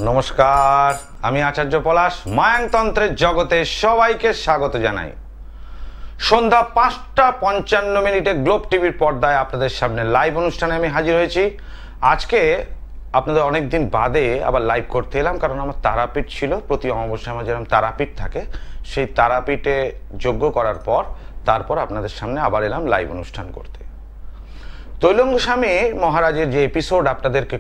নমস্কার, আমি আচার্য পলাশ। মায়াংতন্ত্রের জগতে সবাইকে স্বাগত জানাই। সন্ধ্যা 5:55 গ্লোব টিভির পর্দায় আপনাদের সামনে লাইভ অনুষ্ঠানে আমি হাজির হয়েছি। আজকে আপনাদের অনেক দিন বাদে আবার লাইভ করতে এলাম, কারণ আমার তারাপীঠ ছিল। প্রতি অমাবস্যায় আমার যেরকম তারাপীঠ থাকে, সেই তারাপীঠে যজ্ঞ করার পর তারপর আপনাদের সামনে আবার এলাম লাইভ অনুষ্ঠান করতে। তৈলঙ্গ স্বামী মহারাজের যে এপিসোড আপনাদেরকে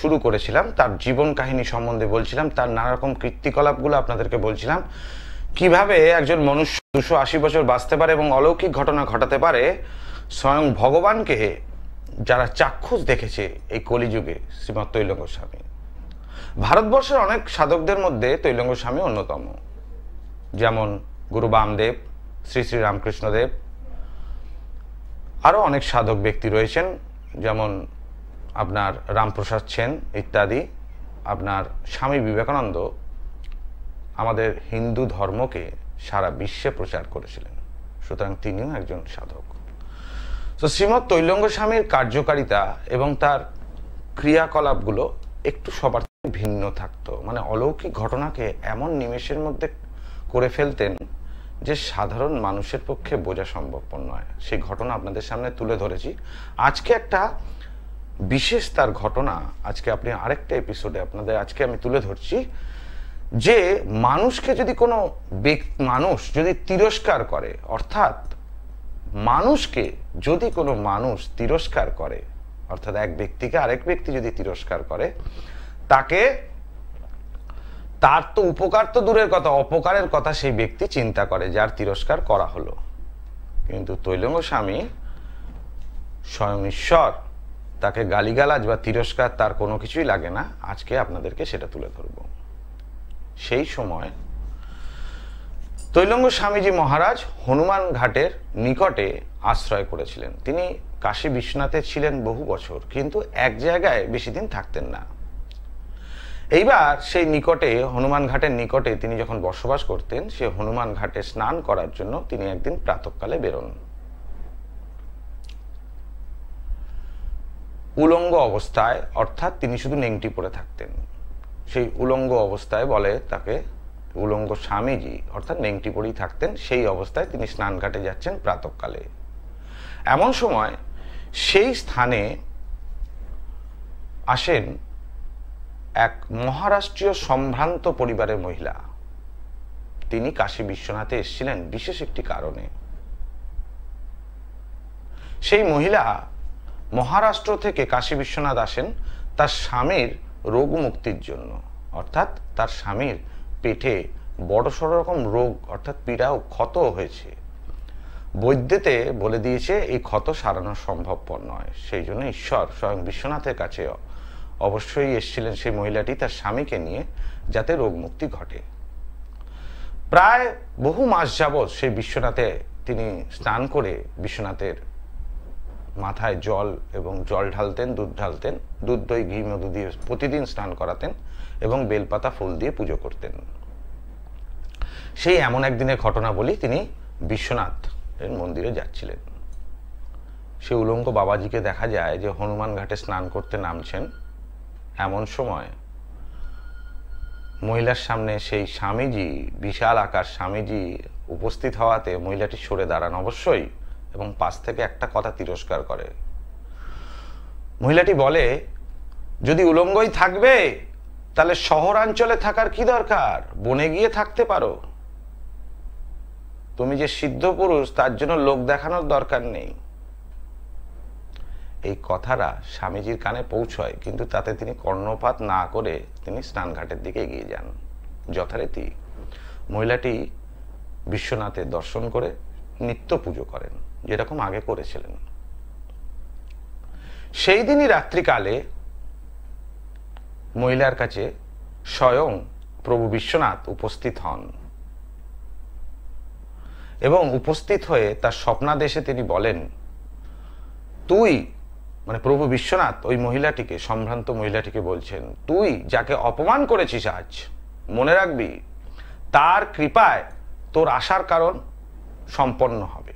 শুরু করেছিলাম, তার জীবন কাহিনী সম্বন্ধে বলছিলাম, তার নানা রকম কীর্তিকলাপগুলো আপনাদেরকে বলছিলাম, কিভাবে একজন মনুষ্য 280 বছর বাঁচতে পারে এবং অলৌকিক ঘটনা ঘটাতে পারে। স্বয়ং ভগবানকে যারা চাক্ষুষ দেখেছে এই কলিযুগে, শ্রীমৎ তৈলঙ্গ স্বামী। ভারতবর্ষের অনেক সাধকদের মধ্যে তৈলঙ্গ স্বামী অন্যতম, যেমন গুরু বামদেব, শ্রী শ্রী রামকৃষ্ণদেব, আরও অনেক সাধক ব্যক্তি রয়েছেন, যেমন আপনার রামপ্রসাদ সেন ইত্যাদি। আপনার স্বামী বিবেকানন্দ আমাদের হিন্দু ধর্মকে সারা বিশ্বে প্রচার করেছিলেন, সুতরাং তিনিও একজন সাধক। তো শ্রীমৎ তৈলঙ্গ স্বামীর কার্যকারিতা এবং তার ক্রিয়াকলাপগুলো একটু সবার থেকে ভিন্ন থাকতো। মানে অলৌকিক ঘটনাকে এমন নিমেষের মধ্যে করে ফেলতেন যে সাধারণ মানুষের পক্ষে বোঝা সম্ভবপর নয়। সেই ঘটনা আপনাদের সামনে তুলে ধরেছি। আজকে একটা বিশেষ তার ঘটনা, আজকে আপনি আরেকটা এপিসোডে আজকে আমি তুলে ধরছি, যে মানুষকে যদি কোনো মানুষ যদি তিরস্কার করে, অর্থাৎ মানুষকে যদি কোনো মানুষ তিরস্কার করে, অর্থাৎ এক ব্যক্তিকে আরেক ব্যক্তি যদি তিরস্কার করে, তার তো উপকার তো দূরের কথা, অপকারের কথা সেই ব্যক্তি চিন্তা করে যার তিরস্কার করা হলো। কিন্তু তৈলঙ্গ স্বামী স্বয়ং ঈশ্বর, তাকে গালিগালাজ বা তিরস্কার তার কোনো কিছুই লাগে না। আজকে আপনাদেরকে সেটা তুলে ধরব। সেই সময় তৈলঙ্গ স্বামীজি মহারাজ হনুমান ঘাটের নিকটে আশ্রয় করেছিলেন। তিনি কাশী বিশ্বনাথে ছিলেন বহু বছর, কিন্তু এক জায়গায় বেশি দিন থাকতেন না। এইবার সেই নিকটে, হনুমান ঘাটের নিকটে তিনি যখন বসবাস করতেন, সে হনুমান ঘাটে স্নান করার জন্য তিনি একদিন প্রাতঃকালে বেরোন। উলঙ্গ অবস্থায়, অর্থাৎ তিনি শুধু নেংটি পরে থাকতেন। সেই উলঙ্গ অবস্থায় বলে তাকে উলঙ্গ স্বামীজি, অর্থাৎ নেংটি পরেই থাকতেন। সেই অবস্থায় তিনি স্নান ঘাটে যাচ্ছেন প্রাতঃকালে। এমন সময় সেই স্থানে আসেন এক মহারাষ্ট্রীয় সম্ভ্রান্ত পরিবারের মহিলা। তিনি কাশী বিশ্বনাথে এসেছিলেন বিশেষ একটি কারণে। সেই মহিলা মহারাষ্ট্র থেকে কাশী বিশ্বনাথ আসেন তার স্বামীর রোগ মুক্তির জন্য, অর্থাৎ তার স্বামীর পেটে বড়সড় রকম রোগ, অর্থাৎ পীড়া ও ক্ষত হয়েছে। বৈদ্যতে বলে দিয়েছে এই ক্ষত সারানো সম্ভবপর নয়। সেই জন্য ঈশ্বর স্বয়ং বিশ্বনাথের কাছে অবশ্যই এসেছিলেন সেই মহিলাটি তার স্বামীকে নিয়ে, যাতে রোগ মুক্তি ঘটে। প্রায় বহু মাস যাবৎ সেই বিশ্বনাথে তিনি স্নান করে বিশ্বনাথের মাথায় জল এবং জল ঢালতেন, দুধ ঢালতেন, দুধ দই ঘি মধু দিয়ে প্রতিদিন স্নান করাতেন এবং বেলপাতা ফুল দিয়ে পুজো করতেন। সেই এমন একদিনের ঘটনা বলি, তিনি বিশ্বনাথ এর মন্দিরে যাচ্ছিলেন। সে উলঙ্গ বাবাজিকে দেখা যায় যে হনুমান ঘাটে স্নান করতে নামছেন। এমন সময় মহিলার সামনে সেই স্বামীজি, বিশাল আকার স্বামীজি উপস্থিত হওয়াতে মহিলাটি সরে দাঁড়ান অবশ্যই, এবং পাশ থেকে একটা কথা তিরস্কার করে। মহিলাটি বলে, যদি উলঙ্গই থাকবে তাহলে শহরাঞ্চলে থাকার কি দরকার, বনে গিয়ে থাকতে পারো। তুমি যে সিদ্ধ পুরুষ, তার জন্য লোক দেখানোর দরকার নেই। এই কথাটা স্বামীজির কানে পৌঁছয়, কিন্তু তাতে তিনি কর্ণপাত না করে তিনি স্নানঘাটের দিকে এগিয়ে যান। যথারীতি মহিলাটি বিশ্বনাথের দর্শন করে নিত্য পুজো করেন, যেরকম আগে করেছিলেন। সেই দিনই রাত্রিকালে মহিলার কাছে স্বয়ং প্রভু বিশ্বনাথ উপস্থিত হন এবং উপস্থিত হয়ে তার স্বপ্নাদেশে তিনি বলেন, তুই, মানে প্রভু বিশ্বনাথ ওই মহিলাটিকে, সম্ভ্রান্ত মহিলাটিকে বলছেন, তুই যাকে অপমান করেছিস আজ, মনে রাখবি তার কৃপায় তোর আসার কারণ সম্পন্ন হবে।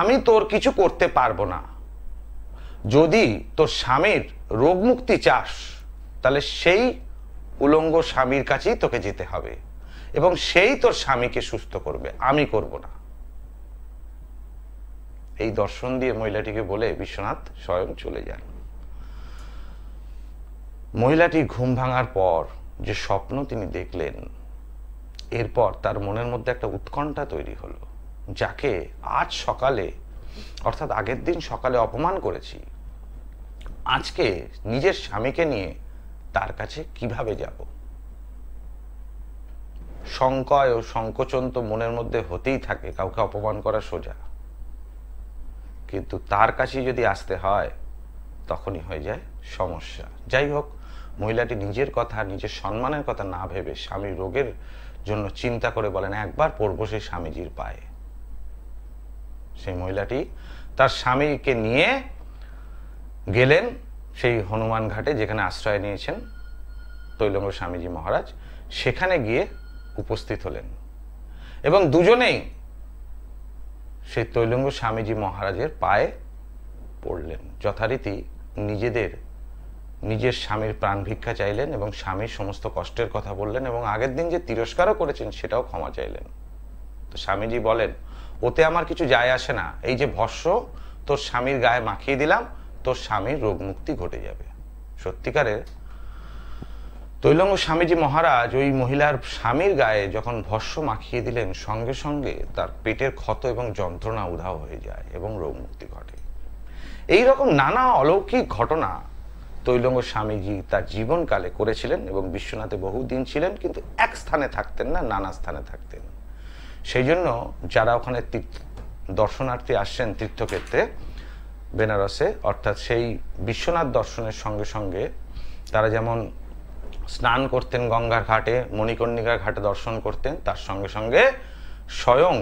আমি তোর কিছু করতে পারবো না। যদি তোর স্বামীর রোগ মুক্তি চাস, তাহলে সেই উলঙ্গ স্বামীর কাছেই তোকে যেতে হবে এবং সেই তোর স্বামীকে সুস্থ করবে, আমি করব না। এই দর্শন দিয়ে মহিলাটিকে বলে বিশ্বনাথ স্বয়ং চলে যান। মহিলাটি ঘুম ভাঙার পর যে স্বপ্ন তিনি দেখলেন, এরপর তার মনের মধ্যে একটা উৎকণ্ঠা তৈরি হলো, যাকে আজ সকালে অর্থাৎ আগের দিন সকালে অপমান করেছি, আজকে নিজের স্বামীকে নিয়ে তার কাছে কিভাবে যাব। সংকয় ও সংকোচন তো মনের মধ্যে হতেই থাকে, কাউকে অপমান করা সোজা, কিন্তু তার কাছে যদি আসতে হয় তখনই হয়ে যায় সমস্যা। যাই হোক, মহিলাটি নিজের কথা, নিজের সম্মানের কথা না ভেবে স্বামীর রোগের জন্য চিন্তা করে বলেন একবার পড়বো সেই স্বামীজির পায়ে। সেই মহিলাটি তার স্বামীকে নিয়ে গেলেন সেই হনুমান ঘাটে, যেখানে আশ্রয় নিয়েছেন তৈলঙ্গ স্বামীজি মহারাজ। সেখানে গিয়ে উপস্থিত হলেন এবং দুজনেই সেই তৈলঙ্গ স্বামীজি মহারাজের পায়ে পড়লেন। যথারীতি নিজের স্বামীর প্রাণ ভিক্ষা চাইলেন এবং স্বামীর সমস্ত কষ্টের কথা বললেন এবং আগের দিন যে তিরস্কারও করেছেন সেটাও ক্ষমা চাইলেন। তো স্বামীজি বলেন, ওতে আমার কিছু যায় আসে না, এই যে ভস্য তোর স্বামীর গায়ে মাখিয়ে দিলাম, তোর স্বামীর রোগ মুক্তি ঘটে যাবে। সত্যিকারের তৈলঙ্গ স্বামীজি মহারাজ ওই মহিলার স্বামীর গায়ে যখন ভস্য মাখিয়ে দিলেন, সঙ্গে সঙ্গে তার পেটের ক্ষত এবং যন্ত্রণা উধাও হয়ে যায় এবং রোগ মুক্তি ঘটে। এই রকম নানা অলৌকিক ঘটনা তৈলঙ্গ স্বামীজি তার জীবনকালে করেছিলেন এবং বিশ্বনাথে বহুদিন ছিলেন, কিন্তু এক স্থানে থাকতেন না, নানা স্থানে থাকতেন। সেই জন্য যারা ওখানে দর্শনার্থী আসছেন তীর্থক্ষেত্রে বেনারসে, অর্থাৎ সেই বিশ্বনাথ দর্শনের সঙ্গে সঙ্গে তারা যেমন স্নান করতেন গঙ্গার ঘাটে, মণিকর্ণিকার ঘাটে দর্শন করতেন, তার সঙ্গে সঙ্গে স্বয়ং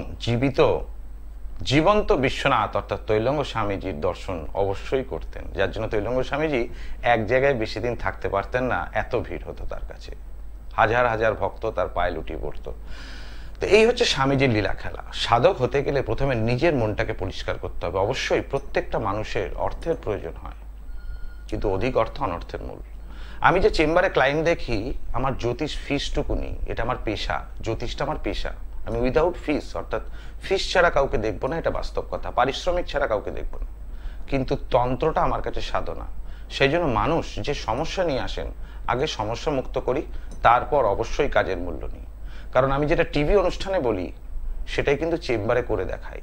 জীবন্ত বিশ্বনাথ অর্থাৎ তৈলঙ্গ স্বামীজির দর্শন অবশ্যই করতেন। যার জন্য তৈলঙ্গ স্বামীজি এক জায়গায় বেশি দিন থাকতে পারতেন না, এত ভিড় হতো তার কাছে, হাজার হাজার ভক্ত তার পায়ে লুটিয়ে পড়তো। তো এই হচ্ছে স্বামীজির লীলা খেলা। সাধক হতে গেলে প্রথমে নিজের মনটাকে পরিষ্কার করতে হবে। অবশ্যই প্রত্যেকটা মানুষের অর্থের প্রয়োজন হয়, কিন্তু অধিক অর্থ অনর্থের মূল। আমি যে চেম্বারে ক্লায়েন্ট দেখি, আমার জ্যোতিষ ফিসটুকুনি, এটা আমার পেশা, জ্যোতিষটা আমার পেশা। আমি উইদাউট ফিস অর্থাৎ ফিস ছাড়া কাউকে দেখবো না, এটা বাস্তব কথা, পারিশ্রমিক ছাড়া কাউকে দেখবো না। কিন্তু তন্ত্রটা আমার কাছে সাধনা। সেই জন্য মানুষ যে সমস্যা নিয়ে আসেন, আগে সমস্যা মুক্ত করি, তারপর অবশ্যই কাজের মূল্য নিই। কারণ আমি যেটা টিভি অনুষ্ঠানে বলি সেটাই কিন্তু চেম্বারে করে দেখাই।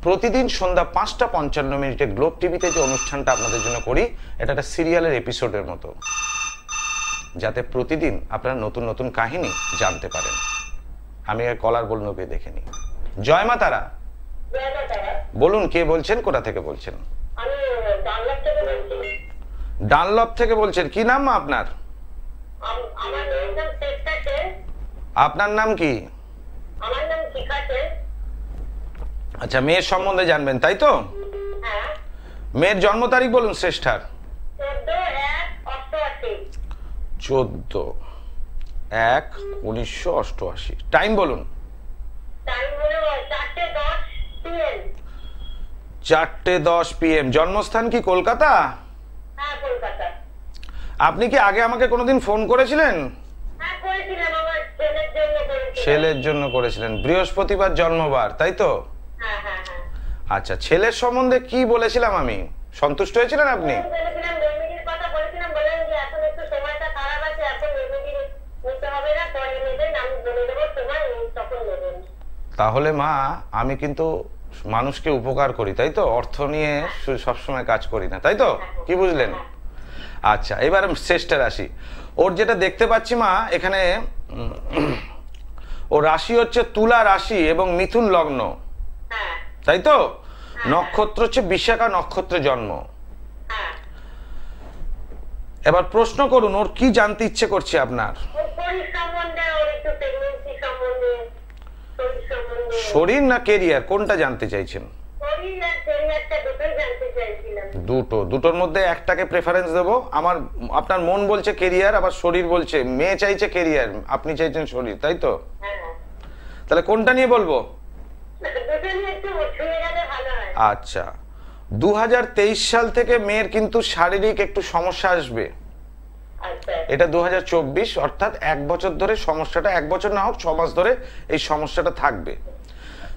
প্রতিদিন সন্ধ্যা 5:55 গ্লোব টিভিতে যে অনুষ্ঠানটা আপনাদের জন্য করি, এটা একটা সিরিয়ালের এপিসোডের মতো, যাতে প্রতিদিন আপনারা নতুন নতুন কাহিনী জানতে পারেন। আমি কলার বলনকে দেখে নিই। জয় মা তারা। বলুন, কে বলছেন, কোথা থেকে বলছেন? ডানলপ থেকে বলছেন। কি নাম মা আপনার? আপনার নাম কি? আচ্ছা, মেয়ের সম্বন্ধে জানবেন তাই তো? মেয়ের জন্ম তারিখ বলুন শ্রেষ্ঠার। 14/1/1988। টাইম বলুন। 4:10 PM। জন্মস্থান কি কলকাতা? আপনি কি আগে আমাকে কোনোদিন ফোন করেছিলেন? ছেলের জন্য করেছিলেন। বৃহস্পতিবার জন্মবার তাই তো? আচ্ছা, ছেলের সম্বন্ধে কি বলেছিলাম আমি? সন্তুষ্ট হয়েছিলেন আপনি? তাহলে মা, আমি কিন্তু মানুষকে উপকার করি তাই তো, অর্থ নিয়ে সবসময় কাজ করি না তাই তো, কি বুঝলেন? আচ্ছা, এবার শ্রেষ্ঠার রাশি। ওর যেটা দেখতে পাচ্ছি মা, এখানে ও রাশি হচ্ছে তুলা রাশি এবং মিথুন লগ্ন তাই তো? নক্ষত্র হচ্ছে বিশাখা নক্ষত্রে জন্ম। এবার প্রশ্ন করুন, ওর কি জানতে ইচ্ছে করছে আপনার? শরীর না কেরিয়ার, কোনটা জানতে চাইছেন? দুটোর মধ্যে একটাকে প্রেফারেন্স দেবো। আপনার মন বলছে কেরিয়ার, আবার শরীর বলছে, মেয়ে চাইছে কেরিয়ার, আপনি চাইছেন শরীর তাই তো? তাহলে কোনটা নিয়ে বলবো? আচ্ছা, 2023 সাল থেকে মেয়ের কিন্তু শারীরিক একটু সমস্যা আসবে। এটা 2024, অর্থাৎ 1 বছর ধরে সমস্যাটা, 1 বছর না হোক 6 মাস ধরে এই সমস্যাটা থাকবে।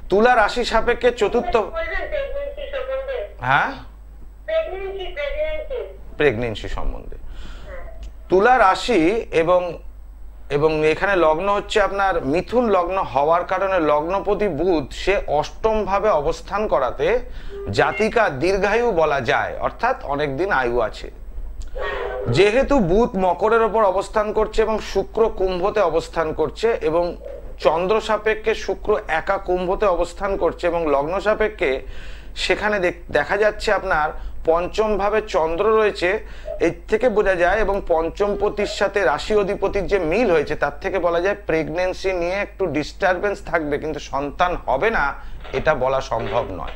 তুলা রাশি সাপেক্ষে চতুর্থ, হ্যাঁ, প্রেগনেন্সি সম্বন্ধে তুলা রাশি এবং এবং এখানে লগ্ন হচ্ছে আপনার মিথুন লগ্ন হওয়ার কারণে লগ্নপতি বুধ সে অষ্টম ভাবে অবস্থান করাতে জাতিকা দীর্ঘায়ু বলা যায়, অর্থাৎ অনেক দিন আয়ু আছে। যেহেতু বুধ মকরের ওপর অবস্থান করছে এবং শুক্র কুম্ভতে অবস্থান করছে এবং চন্দ্র সাপেক্ষে শুক্র একা কুম্ভতে অবস্থান করছে এবং লগ্ন সাপেক্ষে সেখানে দেখা যাচ্ছে আপনার পঞ্চম ভাবে চন্দ্র রয়েছে, এর থেকে বোঝা যায়, এবং পঞ্চম পতির সাথে রাশি অধিপতির যে মিল হয়েছে তার থেকে বলা যায় প্রেগনেন্সি নিয়ে একটু ডিস্টারবেন্স থাকবে, কিন্তু সন্তান হবে না এটা বলা সম্ভব নয়।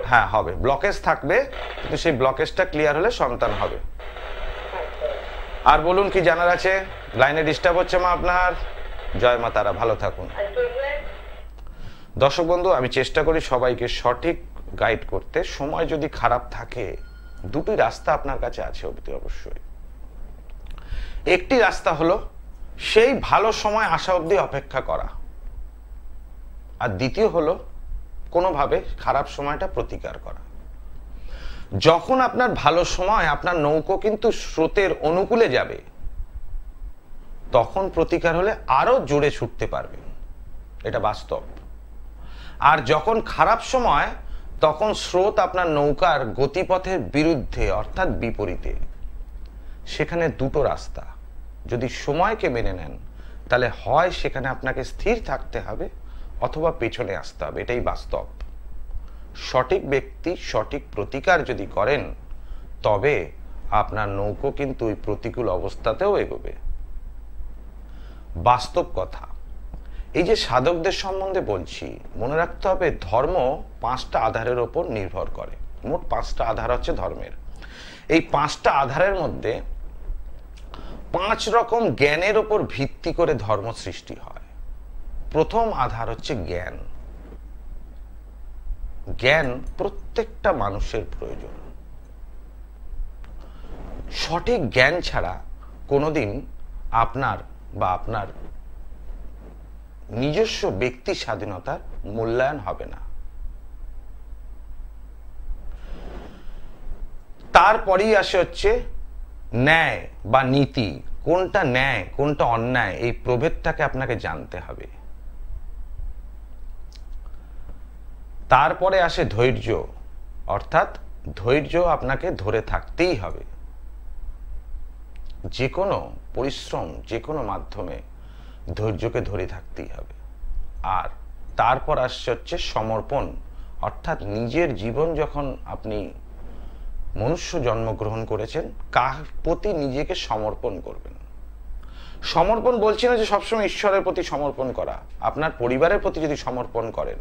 হ্যাঁ হবে, ব্লকেজ থাকবে, কিন্তু সেই ব্লকেজটা ক্লিয়ার হলে সন্তান হবে। আর বলুন কি জানার আছে? লাইনে ডিস্টার্ব হচ্ছে মা আপনার? জয় মা তারা, ভালো থাকুন। দর্শক বন্ধু, আমি চেষ্টা করি সবাইকে সঠিক গাইড করতে। সময় যদি খারাপ থাকে, দুটি রাস্তা আপনার কাছে আছে অবশ্যই। একটি রাস্তা হলো সেই ভালো সময় আসা অবধি অপেক্ষা করা, আর দ্বিতীয় হলো কোনোভাবে খারাপ সময়টা প্রতিকার করা। যখন আপনার ভালো সময়, আপনার নৌকো কিন্তু স্রোতের অনুকূলে যাবে, তখন প্রতিকার হলে আরো জোরে ছুটতে পারবে, এটা বাস্তব। আর যখন খারাপ সময়, তখন স্রোত আপনার নৌকার গতিপথের বিরুদ্ধে অর্থাৎ বিপরীতে। সেখানে দুটো রাস্তা, যদি সময়কে মেনে নেন তাহলে হয় সেখানে আপনাকে স্থির থাকতে হবে অথবা পেছনে আসতে হবে, এটাই বাস্তব। সঠিক ব্যক্তি সঠিক প্রতিকার যদি করেন তবে আপনার নৌকো কিন্তু ওই প্রতিকূল অবস্থাতেও এগোবে, বাস্তব কথা। এই যে সাধকদের সম্বন্ধে বলছি, মনে রাখতে হবে ধর্ম 5টা আধারের ওপর নির্ভর করে। মোট 5টা আধার হচ্ছে ধর্মের। এই 5টা আধারের মধ্যে 5 রকম জ্ঞানের ওপর ভিত্তি করে ধর্ম সৃষ্টি হয়। প্রথম আধার হচ্ছে জ্ঞান। জ্ঞান প্রত্যেকটা মানুষের প্রয়োজন। সঠিক জ্ঞান ছাড়া কোনোদিন আপনার বা আপনার নিজস্ব ব্যক্তি স্বাধীনতার মূল্যায়ন হবে না। তারপরেই আসে হচ্ছে ন্যায় বা নীতি। কোনটা ন্যায় কোনটা অন্যায়, এই প্রভেদটাকে আপনাকে জানতে হবে। তারপরে আসে ধৈর্য, অর্থাৎ ধৈর্য আপনাকে ধরে থাকতেই হবে। যে কোনো পরিশ্রম, যে কোনো মাধ্যমে ধৈর্যকে ধরে থাকতেই হবে। আর তারপর আসছে হচ্ছে সমর্পণ, অর্থাৎ নিজের জীবন যখন আপনি মনুষ্য জন্মগ্রহণ করেছেন, কার প্রতি নিজেকে সমর্পণ করবেন। সমর্পণ বলছি না যে সবসময় ঈশ্বরের প্রতি সমর্পণ করা, আপনার পরিবারের প্রতি যদি সমর্পণ করেন,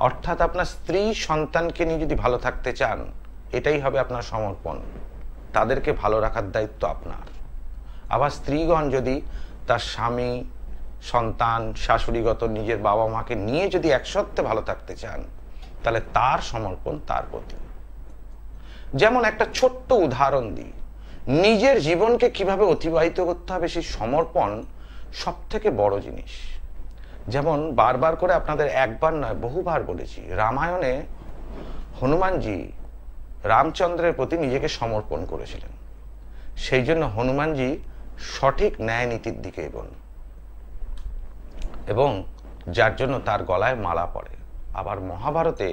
অর্থাৎ আপনার স্ত্রী সন্তানকে নিয়ে যদি ভালো থাকতে চান, এটাই হবে আপনার সমর্পণ। তাদেরকে ভালো রাখার দায়িত্ব আপনার। আবার স্ত্রীগণ যদি তার স্বামী, সন্তান, শাশুড়িগত নিজের বাবা মাকে নিয়ে যদি একসত্ত্বে ভালো থাকতে চান, তাহলে তার সমর্পণ তার প্রতি। যেমন একটা ছোট্ট উদাহরণ দিই, নিজের জীবনকে কিভাবে অতিবাহিত করতে হবে সেই সমর্পণ সব থেকে বড় জিনিস। যেমন বারবার করে আপনাদের একবার নয় বহুবার বলেছি, রামায়ণে হনুমানজি রামচন্দ্রের প্রতি নিজেকে সমর্পণ করেছিলেন। সেই জন্য হনুমানজি সঠিক ন্যায় নীতির দিকে এগোন, এবং যার জন্য তার গলায় মালা পড়ে। আবার মহাভারতে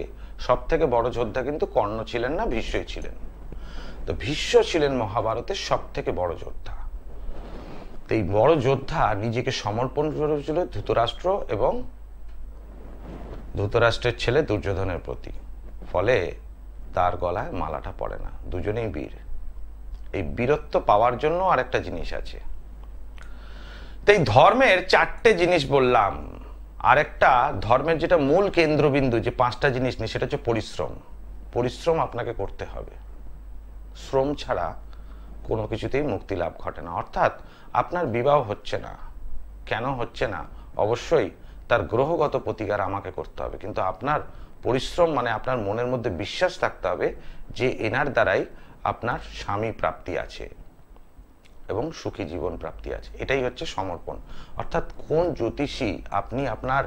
সব থেকে বড় যোদ্ধা কিন্তু কর্ণ ছিলেন না, ভীষ্মই ছিলেন। তো ভীষ্ম ছিলেন মহাভারতের সব থেকে বড় যোদ্ধা। তো এই বড় যোদ্ধা নিজেকে সমর্পণ করেছিল ধৃতরাষ্ট্র এবং ধৃতরাষ্ট্রের ছেলে দুর্যোধনের প্রতি। ফলে তার গলায় মালাটা পড়ে না। দুজনেই বীর। এই বীরত্ব পাওয়ার জন্য আরেকটা জিনিস আছে। তো এই ধর্মের 4টে জিনিস বললাম। আরেকটা ধর্মের যেটা মূল কেন্দ্রবিন্দু, যে 5টা জিনিস নেই, সেটা হচ্ছে পরিশ্রম। পরিশ্রম আপনাকে করতে হবে। শ্রম ছাড়া কোনো কিছুতেই মুক্তি লাভ ঘটে না। অর্থাৎ আপনার বিবাহ হচ্ছে না, কেন হচ্ছে না? অবশ্যই তার গ্রহগত প্রতিকার আমাকে করতে হবে, কিন্তু আপনার পরিশ্রম মানে আপনার মনের মধ্যে বিশ্বাস থাকতে হবে যে এনার দ্বারাই আপনার স্বামী প্রাপ্তি আছে এবং সুখী জীবন প্রাপ্তি আছে। এটাই হচ্ছে সমর্পণ। অর্থাৎ কোন জ্যোতিষী আপনি আপনার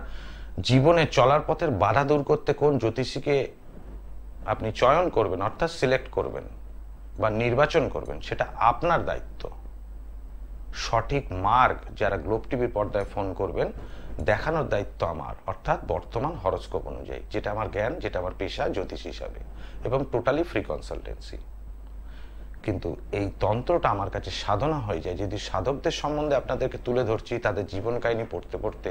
জীবনে চলার পথের বাধা দূর করতে কোন জ্যোতিষীকে আপনি চয়ন করবেন, অর্থাৎ সিলেক্ট করবেন বা নির্বাচন করবেন, সেটা আপনার দায়িত্ব। সঠিক মার্গ যারা গ্লোব টিভির পর্দায় ফোন করবেন দেখানোর দায়িত্ব আমার, অর্থাৎ বর্তমান হরোস্কোপ অনুযায়ী, যেটা আমার জ্ঞান, যেটা আমার পেশা জ্যোতিষ হিসাবে, এবং টোটালি ফ্রি কনসালটেন্সি। কিন্তু এই তন্ত্রটা আমার কাছে সাধনা হয়ে যায় যদি সাধকদের সম্বন্ধে আপনাদেরকে তুলে ধরছি, তাদের জীবন কাহিনী পড়তে পড়তে।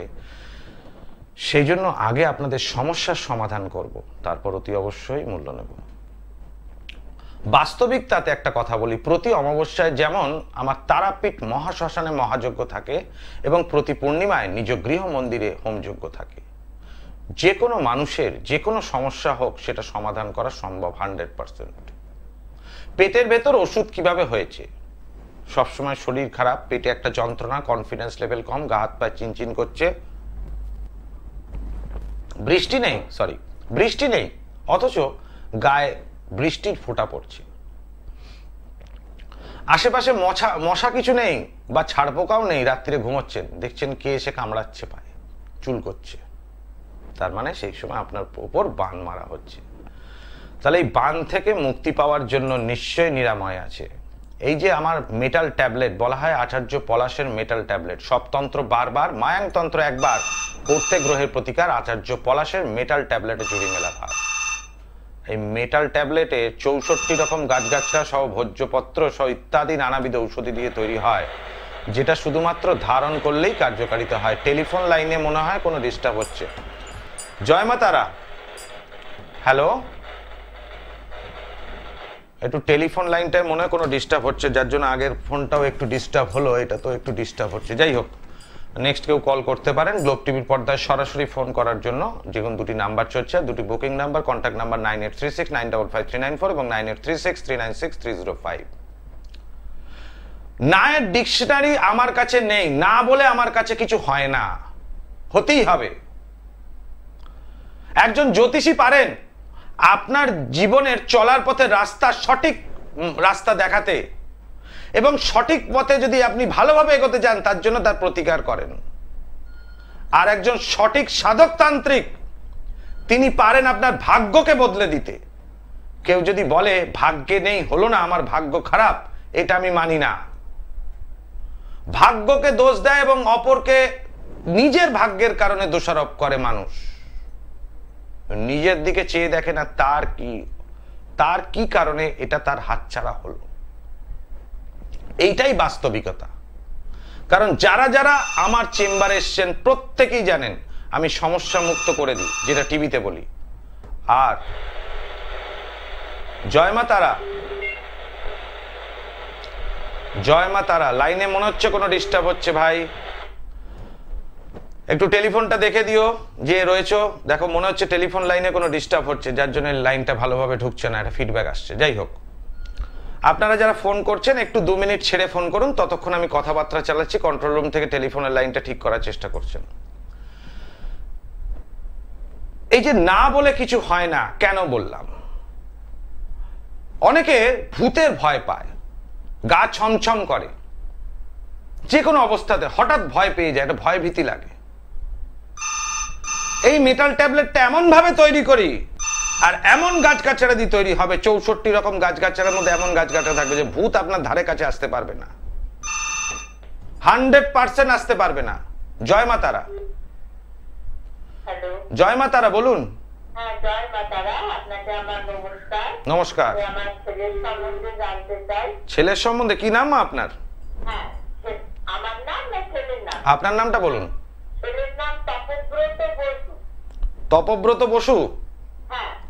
সেই জন্য আগে আপনাদের সমস্যার সমাধান করব, তারপর অতি অবশ্যই মূল্য নেব। বাস্তবিক তাতে একটা কথা বলি, প্রতি অমাবস্যায় যেমন আমার তারাপীঠ মহাশ্মশানে মহাযজ্ঞ থাকে এবং প্রতি পূর্ণিমায় নিজ গৃহ মন্দিরে হোমযজ্ঞ থাকে। যে কোনো মানুষের যে কোনো সমস্যা হোক সেটা সমাধান করা সম্ভব 100%। পেটের ভেতর ওষুধ কিভাবে হয়েছে? সবসময় শরীর খারাপ, পেটে একটা যন্ত্রণা, কনফিডেন্স লেভেল কম, গা হাত পায়ে চিনচিন করছে, বৃষ্টি নেই অথচ গায়ে বৃষ্টির ফোঁটা পড়ছে, আশেপাশে মশা কিছু নেই বা ছাড় পোকাও নেই, রাত্রিরে ঘুমোচ্ছেন, দেখছেন কে এসে কামড়াচ্ছে পায়ে, চুল করছে, তার মানে সেই সময় আপনার উপর বান মারা হচ্ছে। তাহলে এই বান থেকে মুক্তি পাওয়ার জন্য নিশ্চয়ই নিরাময় আছে। এই যে আমার মেটাল ট্যাবলেট বলা হয় আচার্য পলাশের মেটাল ট্যাবলেট, সব তন্ত্র বারবার, মায়াং তন্ত্র একবার, প্রত্যেক গ্রহের প্রতিকার আচার্য পলাশের মেটাল ট্যাবলেটে জুড়ি মেলা ভার। এই মেটাল ট্যাবলেটে 64 রকম গাছগাছরা সহ ভোজ্যপত্র সহ ইত্যাদি নানাবিধ ঔষধি দিয়ে তৈরি হয়, যেটা শুধুমাত্র ধারণ করলেই কার্যকারিতা হয়। টেলিফোন লাইনে মনে হয় কোনো ডিস্টার্ব হচ্ছে। জয় মা তারা, হ্যালো, একটু টেলিফোন লাইনটায় মনে হয় কোনো ডিস্টার্ব হচ্ছে, যার জন্য আগের ফোনটাও একটু ডিস্টার্ব হলো, এটা তো একটু ডিস্টার্ব হচ্ছে। যাই হোক, নেক্সট কেউ কল করতে পারেন গ্লোব টিভির পর্দায় সরাসরি ফোন করার জন্য। যেমন দুটি নাম্বার চলছে, দুটি বুকিং নাম্বার, কন্ট্যাক্ট নাম্বার 9836955394 এবং 9836396305। না এর ডিকশনারি আমার কাছে নেই, না বলে আমার কাছে কিছু হয় না, হতেই হবে। একজন জ্যোতিষী পারেন আপনার জীবনের চলার পথে রাস্তা, সঠিক রাস্তা দেখাতে, এবং সঠিক পথে যদি আপনি ভালোভাবে এগোতে চান তার জন্য তার প্রতিকার করেন। আর একজন সঠিক সাধক তান্ত্রিক তিনি পারেন আপনার ভাগ্যকে বদলে দিতে। কেউ যদি বলে ভাগ্যে নেই, হলো না, আমার ভাগ্য খারাপ, এটা আমি মানি না। ভাগ্যকে দোষ দেয় এবং অপরকে নিজের ভাগ্যের কারণে দোষারোপ করে মানুষ, নিজের দিকে চেয়ে দেখে না তার কি কারণে এটা তার হাতছাড়া হলো। এইটাই বাস্তবিকতা। কারণ যারা যারা আমার চেম্বারে এসছেন প্রত্যেকেই জানেন আমি সমস্যা মুক্ত করে দিই, যেটা টিভিতে বলি। আর জয় মা তারা, জয় মা তারা, লাইনে মনে হচ্ছে কোনো ডিস্টার্ব হচ্ছে ভাই, একটু টেলিফোনটা দেখে দিও যে রয়েছো। দেখো মনে হচ্ছে টেলিফোন লাইনে কোনো ডিস্টার্ব হচ্ছে, যার জন্য লাইনটা ভালোভাবে ঢুকছে না, একটা ফিডব্যাক আসছে। যাই হোক, আপনারা যারা ফোন করছেন একটু 2 মিনিট ছেড়ে ফোন করুন, ততক্ষণ আমি কথাবার্তা চালাচ্ছি, কন্ট্রোল রুম থেকে টেলিফোনের লাইনটা ঠিক করার চেষ্টা করছেন। এই যে না বলে কিছু হয় না, কেন বললাম? অনেকে ভূতের ভয় পায়, গা ছমছম করে, যে কোনো অবস্থাতে হঠাৎ ভয় পেয়ে যায়, একটা ভয় ভীতি লাগে। এই মেটাল ট্যাবলেটটা এমন ভাবে তৈরি করি আর এমন গাছগাছড়া দিয়ে তৈরি হবে, 64 রকম গাছগাছড়ার মধ্যে এমন গাছগাছড়া থাকবে যে ভূত আপনার ধারে কাছে আসতে পারবে না, 100% আসতে পারবে না। জয় মা তারা। জয় মা তারা, বলুন। নমস্কার। ছেলের সম্বন্ধে কি নাম আপনার? আপনার নামটা বলুন। তপব্রত বসু।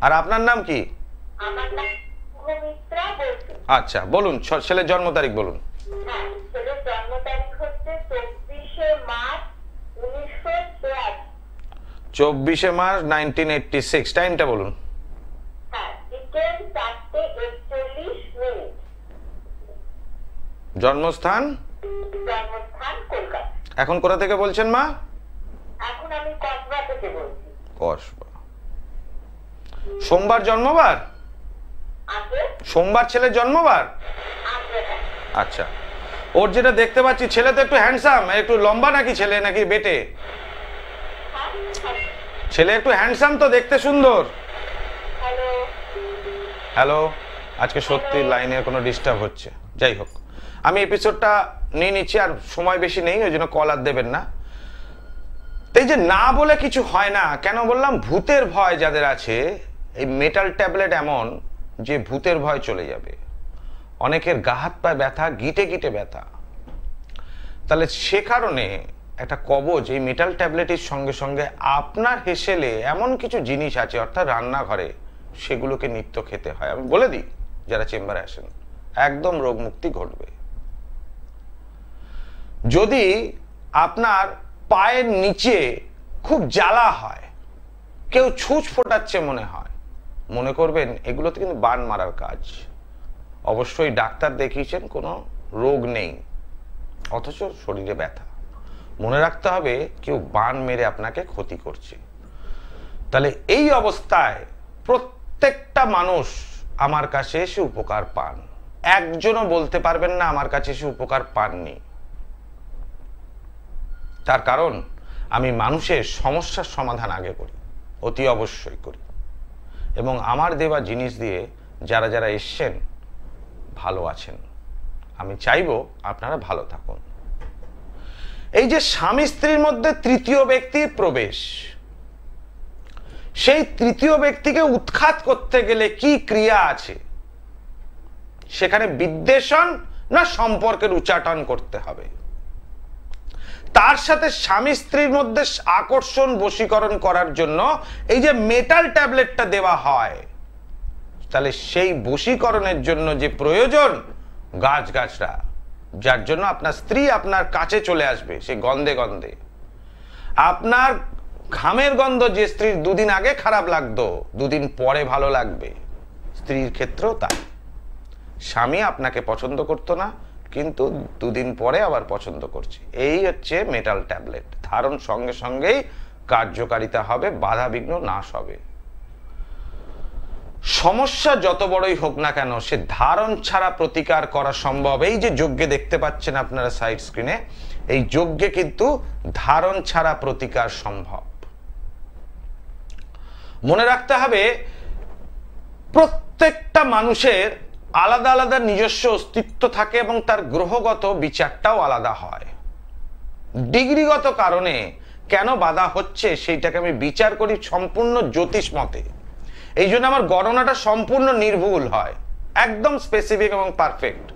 আর আপনার নাম কি? আচ্ছা বলুন, ছেলের জন্ম তারিখ বলুন। 24 মার্চ 1986। টাইমটা বলুন। জন্মস্থান? এখন কোথা থেকে বলছেন মা? এখন আমি কসবা থেকে বলছি। কসবা। সোমবার জন্মবার? আগে সোমবার ছেলের জন্মবার? আচ্ছা, ওর যেটা দেখতে পাচ্ছি, ছেলে তো একটু হ্যান্ডসাম, একটু লম্বা নাকি ছেলে, নাকি বেটে? ছেলে একটু হ্যান্ডসাম তো, দেখতে সুন্দর। হ্যালো, আজকে সত্যি লাইনের কোনো ডিস্টার্ব হচ্ছে। যাই হোক, আমি এপিসোডটা নিয়ে নিচ্ছি, আর সময় বেশি নেই, ওই জন্য কল আর দেবেন না। এই যে না বলে কিছু হয় না কেন বললাম, ভূতের ভয় যাদের আছে, এই মেটাল ট্যাবলেট এমন যে ভূতের ভয় চলে যাবে। অনেকের গা হাত পায়ে ব্যথা, গিটে গিটে ব্যথা, তাহলে সে কারণে একটা কবজ এই মেটাল ট্যাবলেটের সঙ্গে সঙ্গে আপনার হেসেলে এমন কিছু জিনিস আছে, অর্থাৎ রান্নাঘরে, সেগুলোকে নিত্য খেতে হয়। আমি বলে দিই, যারা চেম্বারে আসেন, একদম রোগ মুক্তি ঘটবে। যদি আপনার পায়ের নিচে খুব জ্বালা হয়, কেউ ছুঁচ ফোটাচ্ছে মনে হয়, মনে করবেন এগুলোতে কিন্তু বান মারার কাজ। অবশ্যই ডাক্তার দেখিয়েছেন, কোনো রোগ নেই, অথচ শরীরে ব্যথা। মনে রাখতে হবে কেউ বান মেরে আপনাকে ক্ষতি করছে। তাহলে এই অবস্থায় প্রত্যেকটা মানুষ আমার কাছে এসে উপকার পান, একজনও বলতে পারবেন না আমার কাছে এসে উপকার পাননি। তার কারণ আমি মানুষের সমস্যার সমাধান আগে করি, অতি অবশ্যই করি, এবং আমার দেওয়া জিনিস দিয়ে যারা যারা এসছেন ভালো আছেন। আমি চাইবো আপনারা ভালো থাকুন। এই যে স্বামী স্ত্রীর মধ্যে তৃতীয় ব্যক্তির প্রবেশ, সেই তৃতীয় ব্যক্তিকে উৎখাত করতে গেলে কি ক্রিয়া আছে? সেখানে বিদ্বেষণ না সম্পর্কের উচ্চাটন করতে হবে। তার সাথে স্বামী স্ত্রীর মধ্যে আকর্ষণ বশীকরণ করার জন্য এই যে মেটাল ট্যাবলেটটা দেওয়া হয়, তাহলে সেই বশীকরণের জন্য যে প্রয়োজন গাছগাছরা, যার জন্য আপনার স্ত্রী আপনার কাছে চলে আসবে, সে গন্ধে গন্ধে। আপনার ঘামের গন্ধ যে স্ত্রীর দুদিন আগে খারাপ লাগতো, দুদিন পরে ভালো লাগবে। স্ত্রীর ক্ষেত্রেও তাই। স্বামী আপনাকে পছন্দ করতো না, কিন্তু দুদিন পরে আবার পছন্দ করছে। এই হচ্ছে মেটাল ট্যাবলেট। ধারণ সঙ্গে সঙ্গেই কার্যকারিতা হবে, বাধা বিঘ্ন নাশ হবে। সমস্যা যত বড়ই হোক না কেন, সে ধারণ ছাড়া প্রতিকার করা সম্ভব। এই যে যজ্ঞে দেখতে পাচ্ছেন আপনারা সাইড স্ক্রিনে, এই যজ্ঞে কিন্তু ধারণ ছাড়া প্রতিকার সম্ভব। মনে রাখতে হবে প্রত্যেকটা মানুষের আলাদা আলাদা নিজস্ব অস্তিত্ব থাকে, এবং তার গ্রহগত বিচারটাও আলাদা হয়। ডিগ্রিগত কারণে কেন বাধা হচ্ছে সেইটাকে আমি বিচার করি সম্পূর্ণ জ্যোতিষ মতে। এই জন্য আমার গণনাটা সম্পূর্ণ নির্ভুল হয়, একদম স্পেসিফিক এবং পারফেক্ট,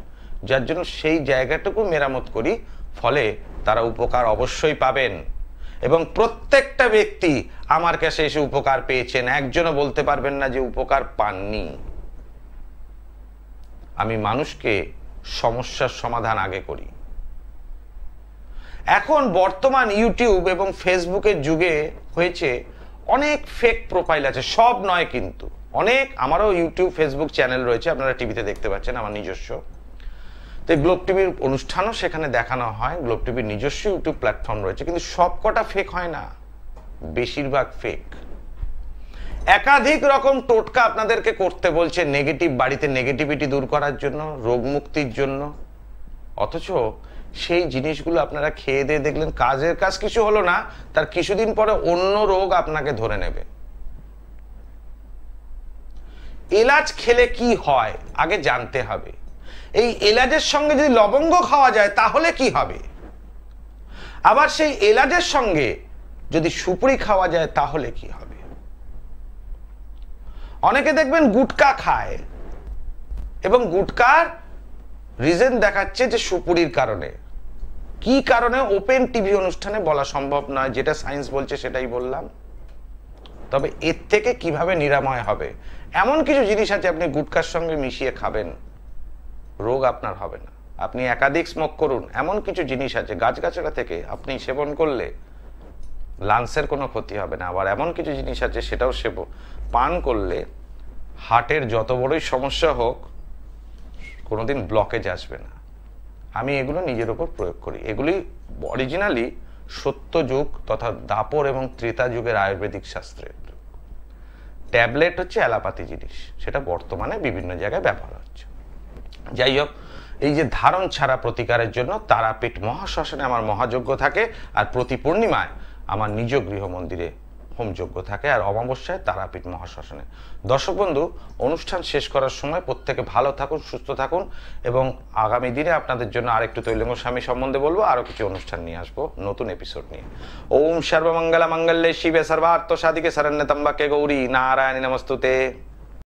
যার জন্য সেই জায়গাটুকু মেরামত করি। ফলে তারা উপকার অবশ্যই পাবেন, এবং প্রত্যেকটা ব্যক্তি আমার কাছে এসে উপকার পেয়েছেন, একজনও বলতে পারবেন না যে উপকার পাননি। আমি মানুষকে সমস্যার সমাধান আগে করি। এখন বর্তমান ইউটিউব এবং ফেসবুকের যুগে হয়েছে অনেক ফেক প্রোফাইল আছে, সব নয় কিন্তু অনেক। আমারও ইউটিউব ফেসবুক চ্যানেল রয়েছে, আপনারা টিভিতে দেখতে পাচ্ছেন আমার নিজস্ব। তো গ্লোব টিভির অনুষ্ঠানও সেখানে দেখানো হয়, গ্লোব টিভির নিজস্ব ইউটিউব প্ল্যাটফর্ম রয়েছে, কিন্তু সব কটা ফেক হয় না, বেশিরভাগ ফেক। একাধিক রকম টোটকা আপনাদেরকে করতে বলছে নেগেটিভ, বাড়িতে নেগেটিভিটি দূর করার জন্য, রোগ মুক্তির জন্য, অথচ সেই জিনিসগুলো আপনারা খেয়ে দিয়ে দেখলেন কাজের কাজ কিছু হলো না, তার কিছুদিন পরে অন্য রোগ আপনাকে ধরে নেবে। এলাচ খেলে কি হয় আগে জানতে হবে। এই এলাচের সঙ্গে যদি লবঙ্গ খাওয়া যায় তাহলে কি হবে? আবার সেই এলাচের সঙ্গে যদি সুপুরি খাওয়া যায় তাহলে কি হবে? অনেকে দেখবেন গুটকা খায়, এবং গুটকার রিজন দেখাচ্ছে যে সুপুরির কারণে। কি কারণে ওপেন টিভি অনুষ্ঠানে বলা সম্ভব নয়, যেটা সায়েন্স বলছে সেটাই বললাম। তবে এর থেকে কিভাবে নিরাময় হবে, এমন কিছু জিনিস আছে আপনি গুটকার সঙ্গে মিশিয়ে খাবেন, রোগ আপনার হবে না। আপনি একাধিক স্মোক করুন, এমন কিছু জিনিস আছে গাছগাছড়া থেকে আপনি সেবন করলে লাংসের কোনো ক্ষতি হবে না। আবার এমন কিছু জিনিস আছে সেটাও পান করলে হার্টের যত বড়ই সমস্যা হোক কোনোদিন ব্লকেজ আসবে না। আমি এগুলো নিজের ওপর প্রয়োগ করি। এগুলি অরিজিনালি সত্যযুগ তথা দাপর এবং ত্রেতা যুগের আয়ুর্বেদিক শাস্ত্রের। ট্যাবলেট হচ্ছে অ্যালোপ্যাথি জিনিস, সেটা বর্তমানে বিভিন্ন জায়গায় ব্যবহার হচ্ছে। যাই হোক, এই যে ধারণ ছাড়া প্রতিকারের জন্য তারাপীঠ মহাশ্মশানে আমার মহাযজ্ঞ থাকে, আর প্রতি পূর্ণিমায় আমার নিজ গৃহ মন্দিরে হোমযজ্ঞ থাকে, আর অমাবস্যায় তারাপীঠ মহাশ্মশানে। দর্শক বন্ধু, অনুষ্ঠান শেষ করার সময় প্রত্যেকে ভালো থাকুন, সুস্থ থাকুন, এবং আগামী দিনে আপনাদের জন্য আরেকটু তৈলঙ্গ স্বামী সম্বন্ধে বলবো, আরও কিছু অনুষ্ঠান নিয়ে আসবো নতুন এপিসোড নিয়ে। ওম সর্বমঙ্গলা মঙ্গলে শিবে সর্বার্থ সাধিকে শরণ্যে ত্র্যম্বকে গৌরী নারায়ণী নমস্তুতে।